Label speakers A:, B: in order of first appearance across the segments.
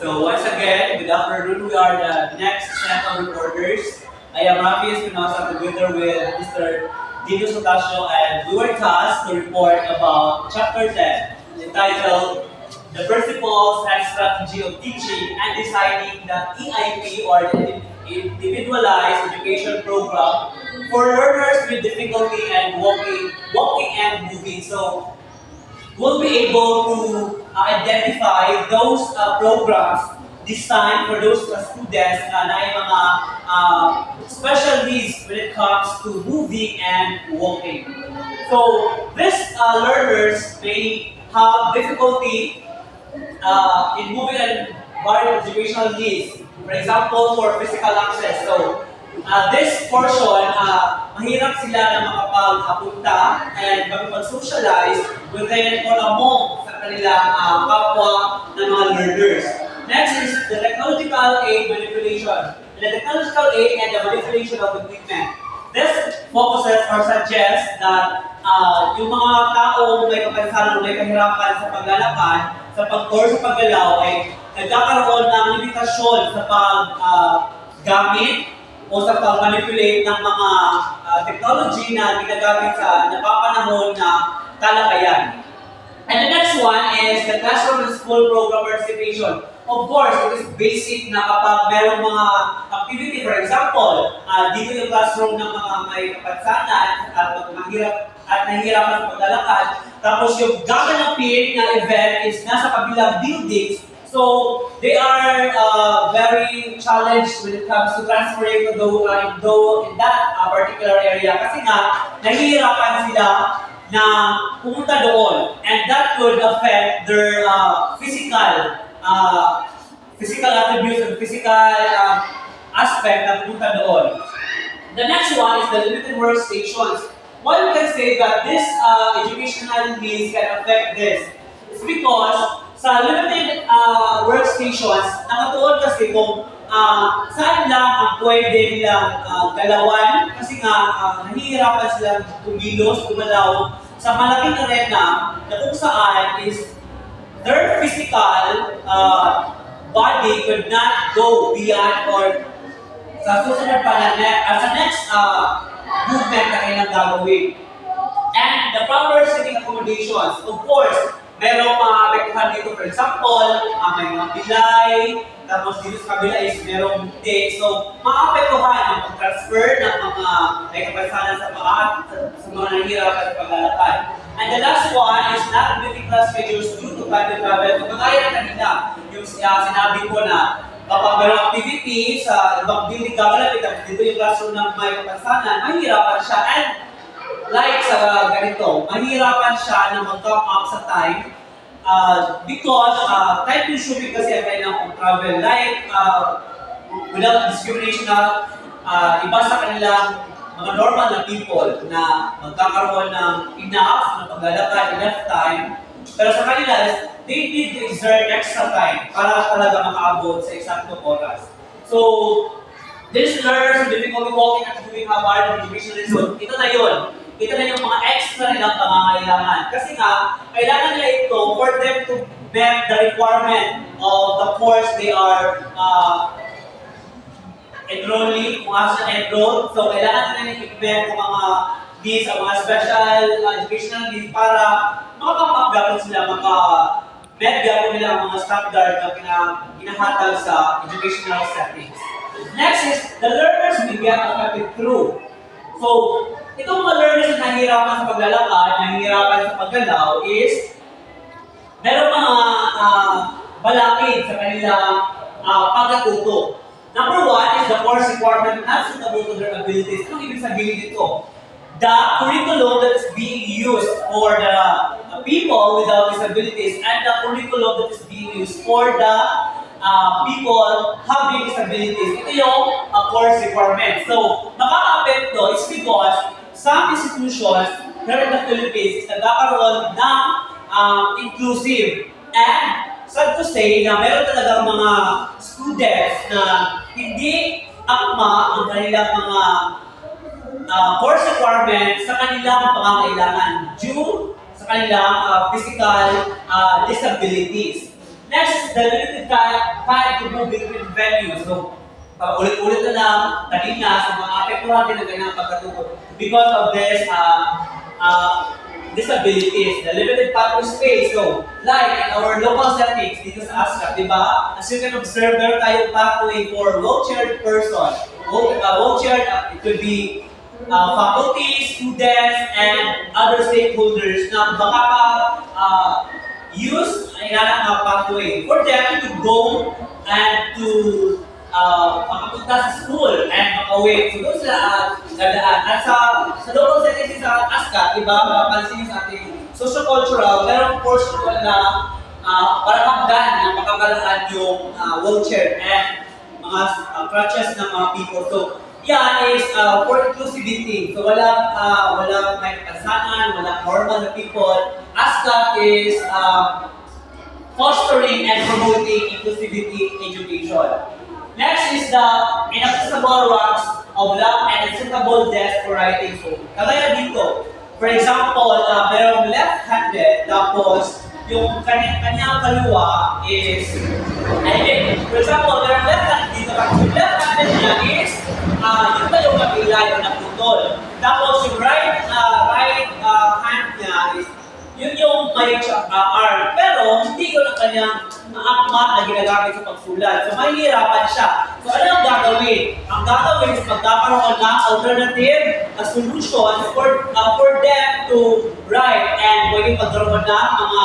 A: So once again, good afternoon. We are the next set of reporters. I am Rafi Espinosa together with Mr. Dino Sotasio, and we were tasked to report about Chapter 10, entitled The Principles and Strategy of Teaching and Designing the EIP, or the Individualized Education Program for learners with difficulty and walking and moving. So we'll be able to identify those programs designed for those students na may mga special needs when it comes to moving and walking. So these learners may have difficulty in moving and various educational needs. For example, for physical access. So this portion, mahirap sila na makapagpunta and makapag-socialize within or among sa kanilang kapwa ng mga learners. Next is the technological aid manipulation. The technological aid and the manipulation of equipment. This focuses or suggests that yung mga taong may kapansanan, may kahirapan sa paglalakad, sa sa paggalaw ay nagkakaroon ng limitasyon sa paggamit o sa pag-manipulate ng mga technology na ginagamit sa napapanahon na talakayan. And the next one is the classroom and school program participation. Of course, it is basic na kapag mayroong mga activity, for example, dito yung classroom ng mga may kapansanan at nahihirapan sa paglalakad. Tapos yung gaganapin na event is nasa kabilang buildings. So they are very challenged when it comes to transferring to in that particular area. Kasi nga, nahihirapan sila na pumunta doon. And that could affect their physical attributes and physical aspect na pumunta doon. The next one is the limited workstations. Why we can say that this educational needs can affect this? It's because sa limited workstations, nakatuon kasi kung saan lang ang pwede nilang galawan kasi nga nahihirapan silang kumilos, gumalaw sa malaking arena na kung saan is their physical body could not go beyond or sa susunod pa na sa next movement na kailang gagawin. And the proper sitting accommodations, of course, merong mga apektuhan dito. For example, may mga pilay, tapos dito sa kabila is merong hindi. So, maapektuhan ang pag-transfer ng mga may kapansanan sa mga nahihirapan sa paglalakad. And the last one is not meeting class schedules due to time travel. So, kagaya na kanina, yung sinabi ko na kapag mayroong activity sa ibang building gagalapit, tapos dito yung classroom ng may kapansanan, mahihirapan siya. And like sa ganito, mahirapan siya na mag-come up sa time because time consuming kasi ang kailangan travel. Like, without discrimination iba sa kanilang mga normal na people na magkakaroon ng enough na paglalakad, enough time. Pero sa kanila, they need to exert extra time para talaga makaabot sa eksaktong oras. So, these learners with difficulty walking and doing a variety of educational result, ito na yun. Ito na yung mga extra nilang pangangailangan. Kasi nga, kailangan nila ito for them to meet the requirement of the course they are enrolling, kung asa enroll. So, kailangan nila i-meet ang mga needs, ang mga special educational needs para makapag-gapon sila, maka-met gapon nila ang mga standard na ginahatag sa educational settings. Next is, the learners will get affected through. So, itong mga learners na nahihirapan sa paglalakad, nahihirapan sa paggalaw is meron mga balakid sa kanilang pagkatuto. Number one is the course requirement not suitable to their abilities. Anong ibig sabihin dito? The curriculum that is being used for the people without disabilities and the curriculum that is being used for the people having disabilities. Ito yung course requirement. So, makaka-apekto is because some institutions here in the Philippines is nagkakaroon ng inclusive. And sad to say na meron talagang mga students na hindi akma ang kanilang mga course requirements sa kanilang pangangailangan due sa kanilang physical disabilities. Next is the limited time to move between venues. So, ulit-ulit na lang kanina sa mga apektuhan din ng kanyang pagkatuto. Because of this, disabilities, the limited pathway space. So, like in our local settings dito sa ASCAP, di ba? As you can observe, meron tayong pathway for wheelchaired person. Wheelchaired, it could be faculty, students, and other stakeholders na baka use ang inanang pathway for them to go and to makapunta sa school and makauwi. So doon sila dadaan. At sa local settings sa ASCA, iba, mapapansin sa ating socio-cultural, merong portion doon na para hagdan na makakalaan yung wheelchair and mga crutches ng mga people. So, yan is for inclusivity. So, walang may kasanan, walang normal na people. ASCA is fostering and promoting inclusivity education. Next is the inaccessible ranks of lab and unsuitable desk for writing. So, kagaya dito, for example, merong left-handed, tapos yung kanyang kaliwa is, for example, merong left-handed dito, yung left-handed niya is, yung kaliwa kapilay o naputol. Tapos yung right hand niya is, yun yung may arm. Pero hindi yun ang kanyang akma na ginagamit sa pagsulat. So mahihirapan siya. So ano ang gagawin? Ang gagawin is magkakaroon ng alternative solutions for them to write and pwede magkaroon ng mga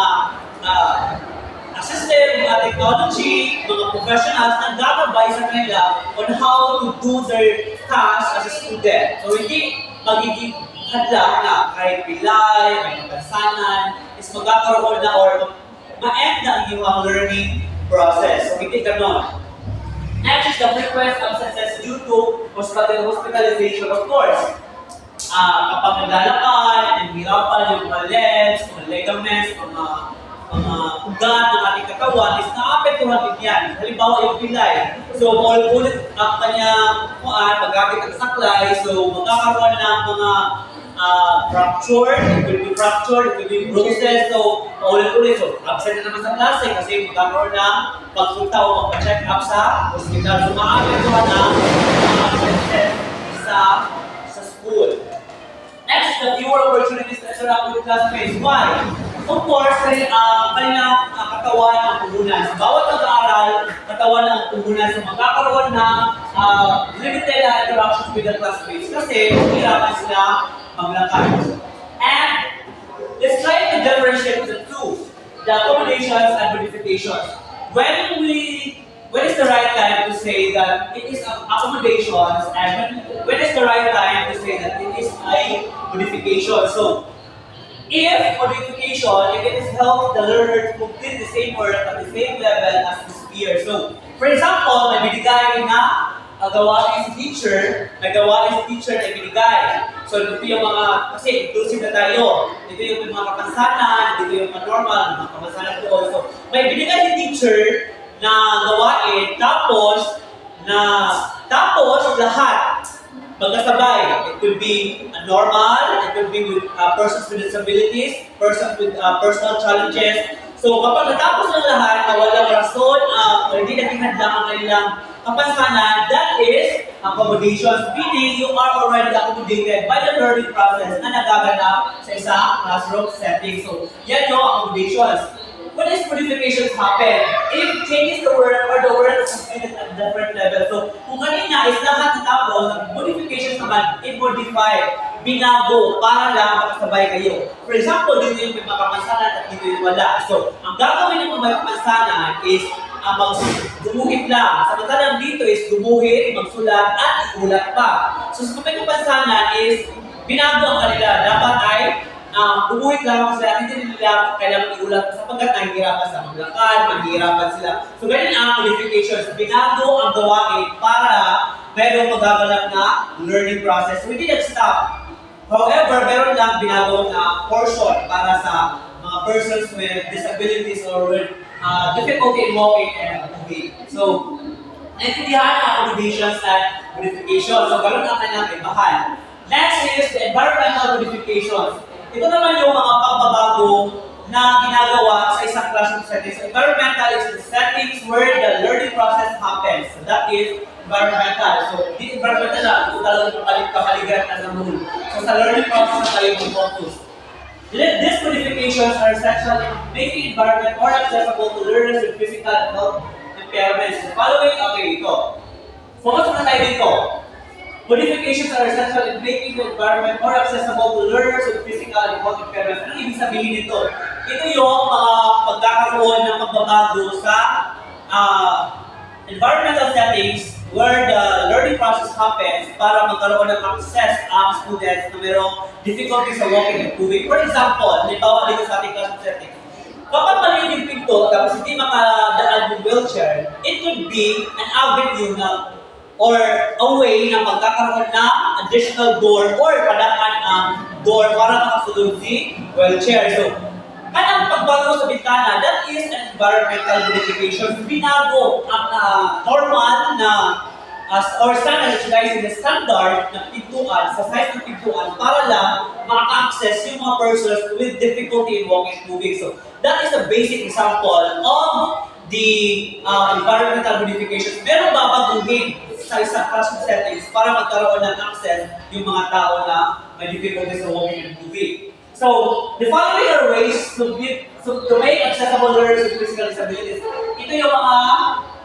A: assistive technology, mga professionals na gagabay sa kanila on how to do their task as a student. So hindi magiging hadlang na kahit pilay, may kapansanan, is magkakaroon na or ma-end na ang iyong learning process. So hindi ganon. Next is the frequent absences due to hospitalization, of course. Kapag naglalakad, naghihirapan yung mga legs, mga ligaments, mga ugat ng ating katawan is naapektuhan din yan. Halimbawa yung pilay. So, ulit ang kanyang paggamit ng saklay, so magkakaroon ng mga fractured, it could be fractured, it could be bruises, so ulit-ulit. So, absent na naman sa klase kasi magkakaroon ng pagpunta o magpa-check up sa hospital. So, maapektuhan ng absences sa school. Next, the fewer opportunities to interact with classmates. Why? Of course, kanilang katawan ang puhunan. Sa bawat nag-aaral, katawan ang puhunan. So magkakaroon ng limited interactions with the classmates kasi hirapan sila maglakad. And let's try to differentiate the two, the accommodations and modifications. When is the right time to say that it is accommodations and when is the right time to say that it is a modification? So, if modification, if it is help the learner to complete the same work at the same level as his peers. So, for example, may binigay na gawain si teacher, may gawain si teacher na binigay. So, ito yung mga, kasi inclusive na tayo. Ito yung mga kapansanan, ito yung mga normal, mga kapansanan doon. So, may binigay si teacher na gawain, tapos lahat magkasabay. It could be normal, it could be with persons with disabilities, persons with personal challenges. So kapag natapos ng lahat na walang rason, hindi naging hadlang ang kanilang kapansanan, that is accommodations. Meaning, you are already accommodated by the learning process na nagaganap sa isang classroom setting. So, yan yung accommodations. When these modifications happen, if changes the word or the word is completed at different level. So, kung kanina is lahat natapos, modifications naman, it modified, binago, para lang makasabay kayo. For example, dito yung may makapansanan at dito yung wala. So, ang gagawin ng may makapansanan is gumuhit lang. Samantalang dito is gumuhit, magsulat, at igulat pa. So, sa may kapansanan is binago ang kanila. Dapat ay gumuhit lang sila, hindi nila kailangan iulat sapagkat nahihirapan sa maglakad, mahihirapan sila. So, ganyan ang modifications. Binago ang gawain para merong magaganap na learning process. We didn't stop. However, meron lang binago na portion para sa mga persons with disabilities or with difficulty in walking and moving. So, naintindihan ang accommodations and modifications. So, ganoon ang kanyang ibahan. Next is the environmental modifications. Ito naman yung mga pagbabago na ginagawa sa isang classroom setting. So environmental is the settings where the learning process happens. So that is environmental. So di environmental na, ito talagang kapaligiran as a rule. So sa learning process na tayo mag-focus. These modifications are essential in making environment more accessible to learners with physical and health impairments. The following, okay, ito. Focus na tayo dito. Modifications are essential in making the environment more accessible to learners with physical and health impairments. Ano ibig sabihin nito? Ito yung mga pagkakaroon ng magbabago sa environmental settings where the learning process happens para magkaroon ng access ang students na mayroong difficulty sa walking and moving. For example, halimbawa dito sa ating classroom setting, kapag maliit yung pinto tapos hindi makadaan yung wheelchair, it could be an avenue na or a way na magkakaroon ng additional door or padaan ang door para makasulong si wheelchair. So, kanang pagbago sa bintana, that is an environmental modification. Binago ang normal na or standardizing the standard ng pintuan, sa size ng pintuan, para lang maka-access yung mga persons with difficulty in walking and moving. So, that is a basic example of the environmental modifications. Pero babaguhin sa isang classroom settings para magkaroon ng access yung mga tao na may difficulty sa walking and moving. So, the following are ways to make accessible learners with physical disabilities. Ito yung mga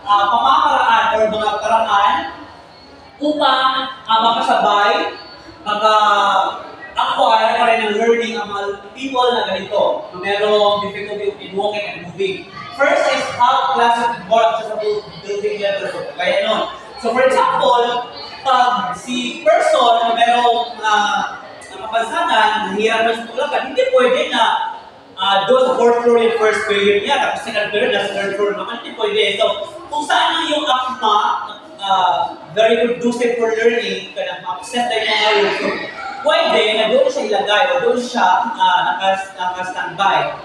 A: pamamaraan or mga paraan upang makasabay, maka-acquire pa rin ng learning ang mga people na ganito, na mayroong difficulty in walking and moving. First is how classes and more accessible building levels. Kaya nun. So, for example, pag si person na mayroong kapansanan, nahihirapan sa tulakan, hindi pwede na doon sa fourth floor yung first period niya, tapos second period na sa third floor naman, hindi pwede. So, kung saan lang yung akma, very conducive for learning, ka na ma-access na yung mga rules, so, pwede na doon siya ilagay o doon siya naka-standby.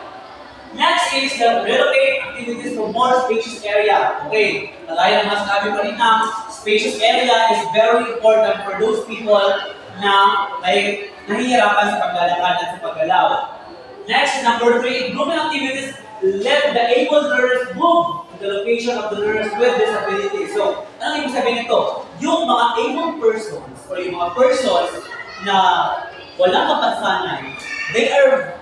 A: Next is the relocate activities to more spacious area. Okay, kagaya ng mas sabi pa rin na, spacious area is very important for those people na may nahihirapan sa paglalakad at sa paggalaw. Next, number 3, grooming activities let the able learners move to the location of the learners with disabilities. So, ano ibig sabihin nito? Yung mga able persons or yung mga persons na walang kapansanan, they are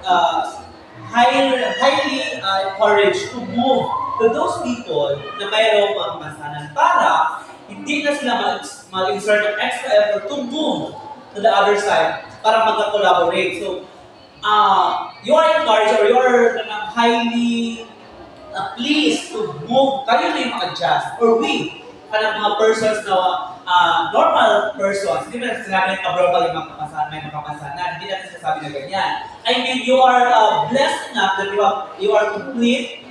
A: highly encouraged to move to those people na mayroong mga kapansanan para hindi na sila mag-insert ng extra effort to move to the other side para mag-collaborate. So, you are encouraged or you are highly pleased to move, kayo na yung mag-adjust, or we, mga persons na normal persons, hindi na sinabi ng abnormal yung may makapansanan, hindi natin sinasabi na ganyan. I mean, you are blessed enough that you are complete,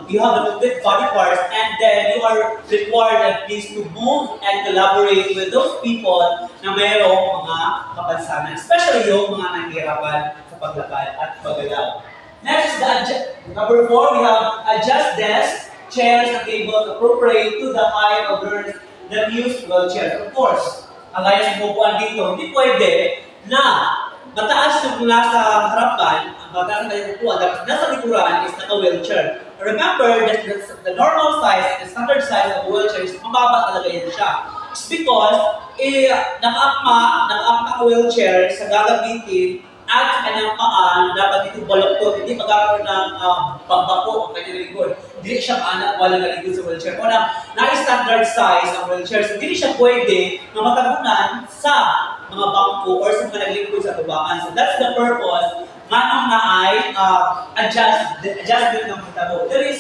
A: you have the complete body parts, and then you are required at least to move and collaborate with those people na mayroong mga kapansanan, especially yung mga nahihirapan sa paglakad at paggalaw. Next is number 4, we have adjust desks, chairs, and tables appropriate to the height of learners that use wheelchairs. Of course, ang gaya sa pupuan dito, hindi pwede na mataas yung nasa harapan, ang mataas na yung pupuan, dapat nasa likuran is naka-wheelchair. Remember that the normal size and the standard size of wheelchair is mababa talaga yan siya. It's because naka-akma ang wheelchair sa gagamitin at sa kanyang paan, dapat ito baloktot, hindi magkakaroon ng pagbako ang kanyang likod. Hindi siya maanak, walang galigod sa wheelchair. O na-standard size ang wheelchair, so hindi siya pwede na matabunan sa mga bangko or sa mga naglingkod sa tubaan. So that's the purpose, manong na ay adjustment ng matabo. There is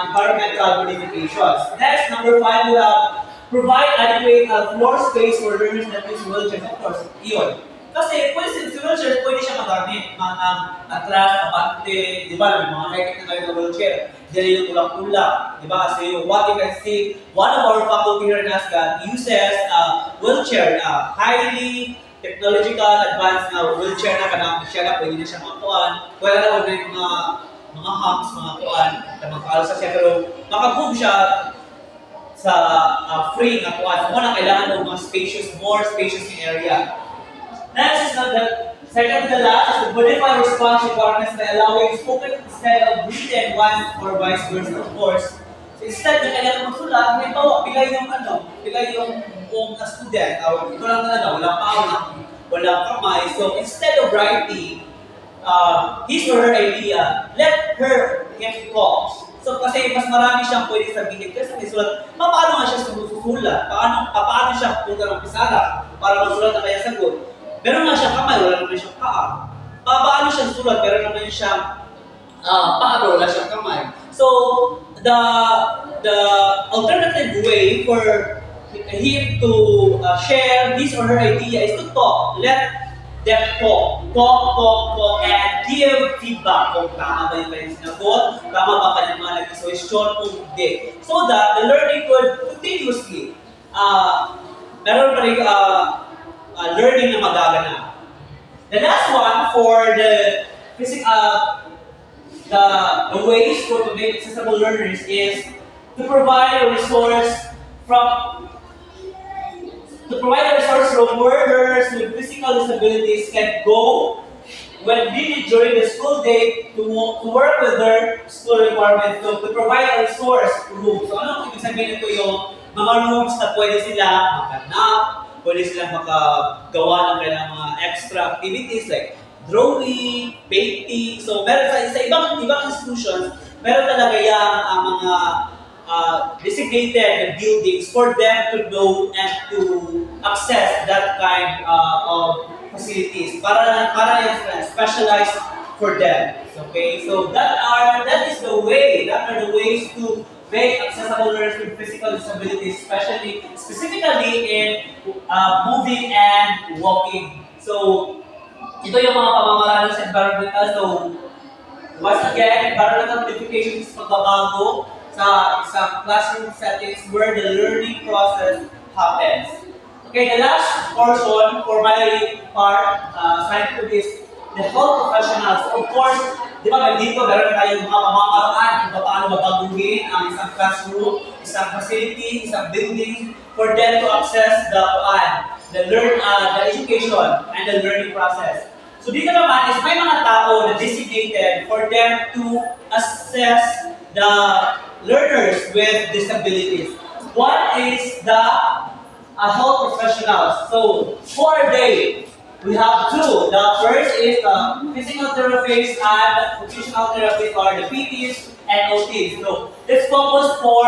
A: environmental modifications. Next, number 5, we have provide adequate floor space for learners that use wheelchairs. Of course, iyon. Kasi pwede sa wheelchair, pwede siya magamit. Mga atras, abante, di ba? Mga high-tech na kayo na wheelchair. Diyan yung tulak-tulak. Di ba? So what you can see, one of our faculty here in ASCAD uses wheelchair, highly technological advanced na wheelchair na kanang siya na pwede na siya makuhaan. Wala na wala yung mga humps, mga kuhaan, na magkaalas sa siya. Pero makapove siya sa free na kuhaan. So, kailangan ng mga spacious, more spacious area. Next is the second to the last is to modify response requirements by allowing spoken instead of written ones or vice versa, of course. So instead na kailangan magsulat, may bawa, pilay yung kung student, ito lang talaga, walang paula, walang kamay. So instead of writing, his or her idea, let him talk. So kasi mas marami siyang pwede sabihin kasi may sulat, paano nga siya susulat? Paano siya punta ng pisara para magsulat na kaya sagot? Meron nga siyang kamay, wala naman siyang paa. Paano siya susulat? Meron naman siyang paa, wala siyang kamay. So the alternative way for him to share his or her idea is to talk. Let them talk, and give feedback kung tama ba yung kanyang sinagot, tama ba kanyang mga naging suggestion kung hindi. So that the learning could continuously, meron pa rin learning na magaganap. The last one for the ways for to make accessible learners is to provide a resource from where learners with physical disabilities can go when needed during the school day to work with their school requirements. So, to provide a resource room. So, ano ibig sabihin ito yung mga rooms na pwede sila makanap, pwede sila makagawa ng kanilang mga extra activities like drawing, painting. So, meron sa ibang institutions, meron talaga yung mga designated buildings for them to know and to access that kind of facilities para yung specialized for them. Okay, so that are the ways to make accessible learners with physical disabilities, specifically in moving and walking. So ito yung mga pamamaraan sa environmental. So once again, environmental modification is pagbabago sa classroom settings where the learning process happens. Okay, the last portion for my part, assigned to this, the health professionals. Of course, di ba dito meron tayong mga pamamaraan kung paano babaguhin ang isang classroom, isang facility, isang building for them to access the education and the learning process. So dito naman is may mga tao na designated for them to assess the learners with disabilities. One is the health professionals. So for a day, we have two. The first is the physical therapists and vocational therapists, or the PTs and OTs. So let's focus for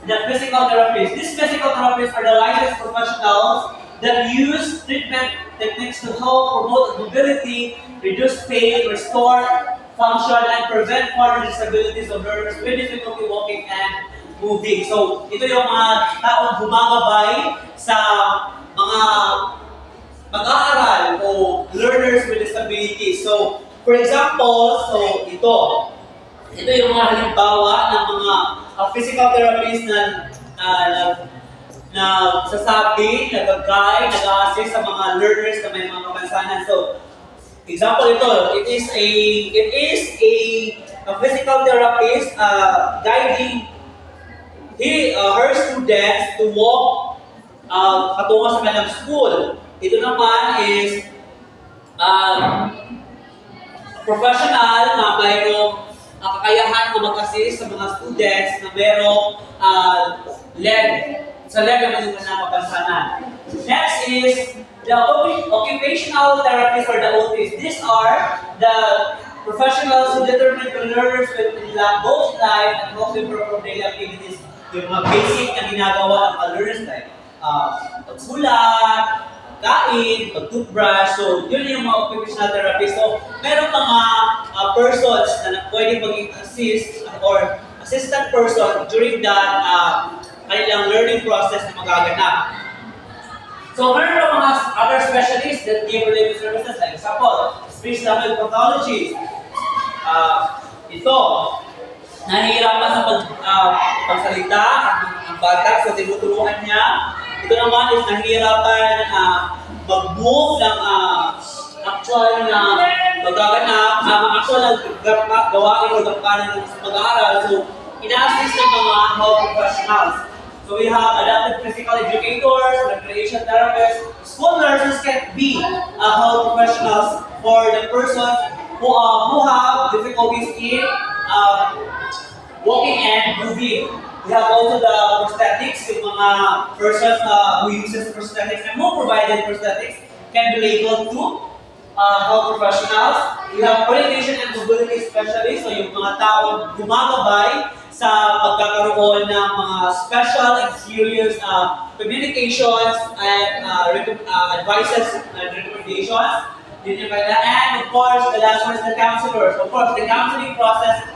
A: the physical therapists. These physical therapists are the licensed professionals that use treatment techniques to help promote mobility, reduce pain, restore function, and prevent further disabilities of learners with difficulty walking and moving. So, ito yung mga taong gumagabay sa mga mag-aaral o learners with disabilities. So, for example, ito yung mga halimbawa ng mga physical therapists na sasabi, nag-guide, nag-assist sa mga learners na may mga kapansanan. So, example ito, it is a physical therapist guiding her students to walk patungo sa kanilang school. Ito naman is professional na mayroong kakayahan na mag-assist sa mga students na mayroong leg na may napapansanan. Next is the occupational therapist or the OTs. These are the professionals who determine the learners with both life and help them perform daily activities. Yung mga basic na ginagawa ng learners like pagsulat, kain, pag-toothbrush. So, yun yung mga occupational therapist. So, meron mga persons na pwede mag-assist or assistant person during that kanilang learning process na magaganap. So, meron na mga other specialists that give related services. Like example, speech language pathology. Ito, nahihirapan sa pagsalita ang bata, so tinutulungan niya. Ito naman is nahihirapan mag-move ng actual na magaganap, actual na gawain o gampanan ng pag-aaral. So, ina-assist ng mga health professionals. So we have adapted physical educators, recreation therapists, school nurses can be health professionals for the persons who have difficulties in walking and moving. We have also the prosthetics, yung mga persons who uses prosthetics and who provided prosthetics can be labeled to health professionals. We have orientation and mobility specialists, so yung mga taong gumagabay sa pagkakaroon ng mga special and serious communications and advices and recommendations. And of course, the last one is the counselors. Of course, the counseling process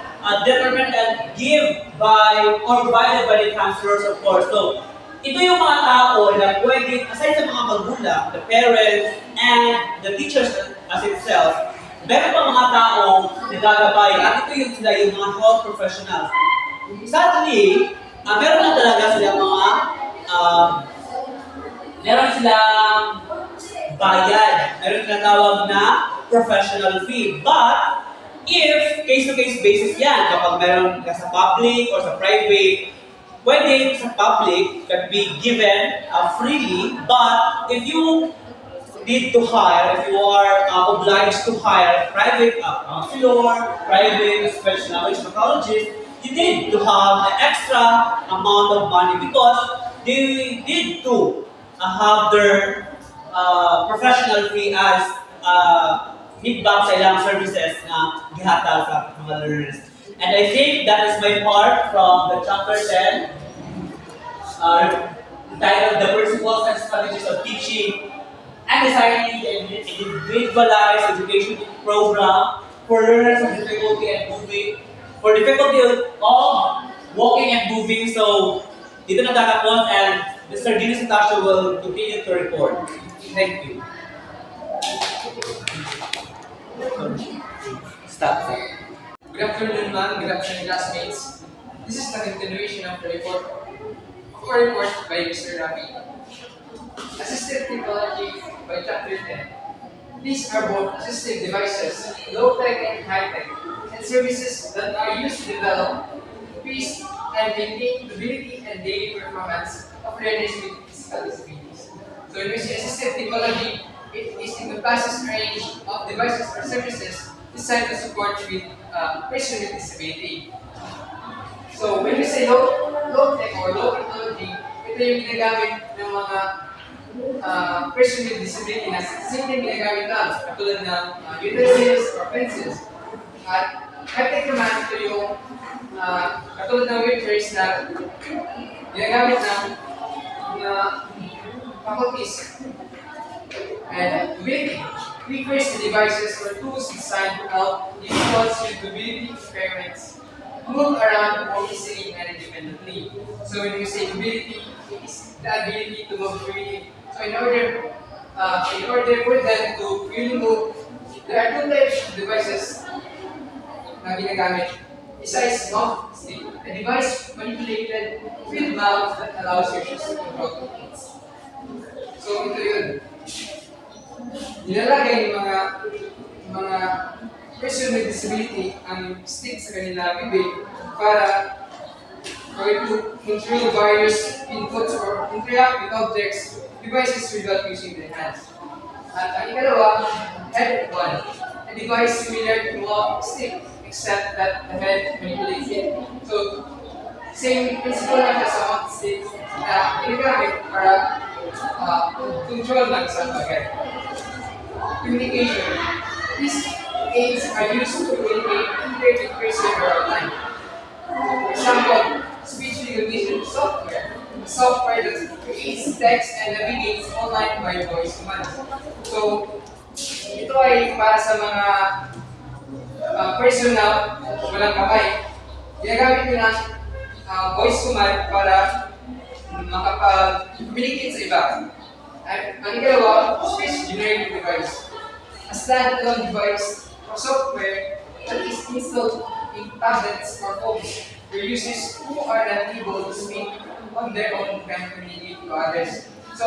A: determined and give by or provided by the counselors, of course. So, ito yung mga tao na pwede, aside sa mga magulang, the parents, and the teachers as itself, meron pa mga taong nagagabay at ito yung sila yung mga health professionals. Sadly, meron lang talaga sila mga meron silang bayad. Meron tinatawag na professional fee. But, if case-to-case basis yan, kapag meron ka sa public or sa private, pwede sa public can be given freely, but if you need to hire, if you are obliged to hire private counselor, private special knowledge psychologist, you need to have an extra amount of money because they need to have their professional fee as feedback sa ilang services na gihatag sa mga learners. And I think that is my part from the chapter 10, titled The Principles and Strategies of Teaching and Designing an Individualized Education Program for learners with difficulty and moving, for difficulty of walking and moving. So, dito natatapos and Mr. Dino Santasio will continue to report. Thank you. Stop.
B: Good afternoon, ma'am. Good afternoon, classmates. This is the continuation of the report by Mr. Ravi. Assistive technology by Chapter 10. These are both assistive devices, low-tech and high-tech, and services that are used to develop, increase, and maintain ability and daily performance of learners with physical disabilities. So when we say assistive technology, it encompasses a range of devices or services designed to support with person with disability. So when we say low-tech or low technology, ito yung ginagamit ng mga person with disability na simple ginagamit lang, katulad ng utensils or pencils. At high-tech naman, ito yung katulad ng wheelchairs na ginagamit ng faculties. And mobility refers to devices or tools designed to help individuals with mobility impairments move around more easily and independently. So when we say mobility, it is the ability to move freely. So in order for them to really move, there are two types of devices na ginagamit. Besides mouth stick, a device manipulated with mouth that allows your shoes to control movements. So ito yun. Nilalagay ng mga person with disability ang stick sa kanila bibig para to control various inputs or interact with objects, devices without using their hands. At ang ikalawa, head one, a device similar to a stick except that the head manipulates it. So, same principle lang sa mga stick na ginagamit para control lang sa bagay. Communication. These aids are used to communicate either with person or online. For example, speech recognition software. Software that creates text and navigates online by voice commands. So, ito ay para sa mga person na walang kamay. Ginagamit ko ng voice command para makapag-communicate sa iba. At ang ikalawa, speech generating device. A standalone device or software that is installed in tablets or phones for users who are not able to speak on their own can communicate to others. So,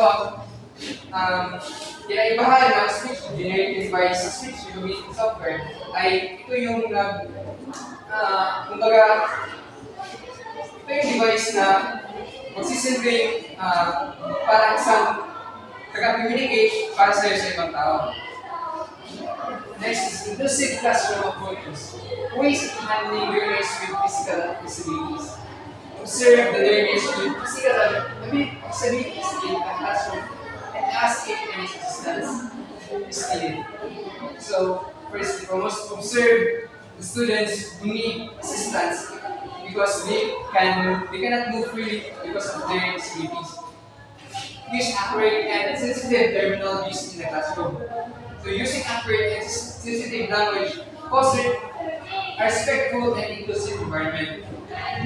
B: kinaibahan ng speech generating device, speech recognition software, ay ito yung kumbaga, ito yung device na magsisilbing parang isang taga-communicate para sa'yo sa ibang tao. Next is inclusive classroom approaches. Ways of handling learners with physical disabilities. Observe the learners with physical disabilities in the classroom and ask if any assistance is needed. So, first and foremost, observe the students who need assistance because they cannot move freely because of their disabilities. Use accurate and sensitive terminologies in the classroom. So using accurate and sensitive language fosters a respectful and inclusive environment.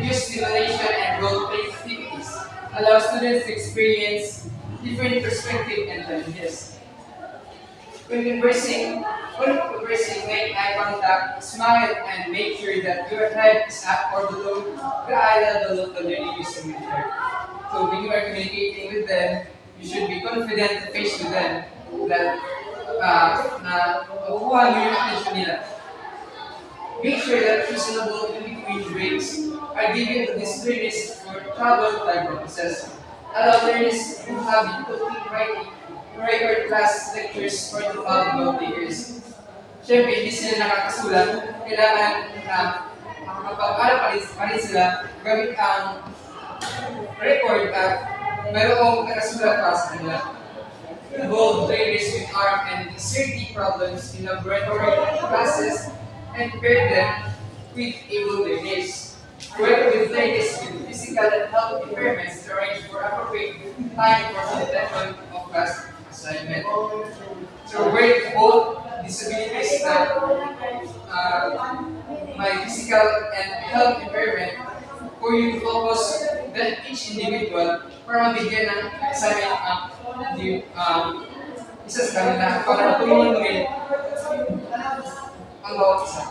B: Use simulation and role-playing activities. Allow students to experience different perspectives and challenges. When conversing, make eye contact, smile, and make sure that your head is up or below the eye level of the learning using method. So when you are communicating with them, you should be confident to face to them that na makukuha mo yung attention nila. Make sure that reasonable in-between breaks are given to these learners for travel time purposes. Allow learners who have difficulty writing to record class lectures or to follow note takers. Siyempre, hindi sila nakakasulat, kailangan na makapag-aral pa rin sila gamit ang record at mayroong nakasulat para sa kanila. Involve learners with arm and dexterity problems in laboratory classes and pair them with able learners. Work with learners with physical and health impairments to arrange for appropriate time for completion of class assignment. So work both disabilities that my physical and health impairment for you to focus that each individual para mabigyan ng assignment isa sa kanila para tulungan mo rin ang bawat isa.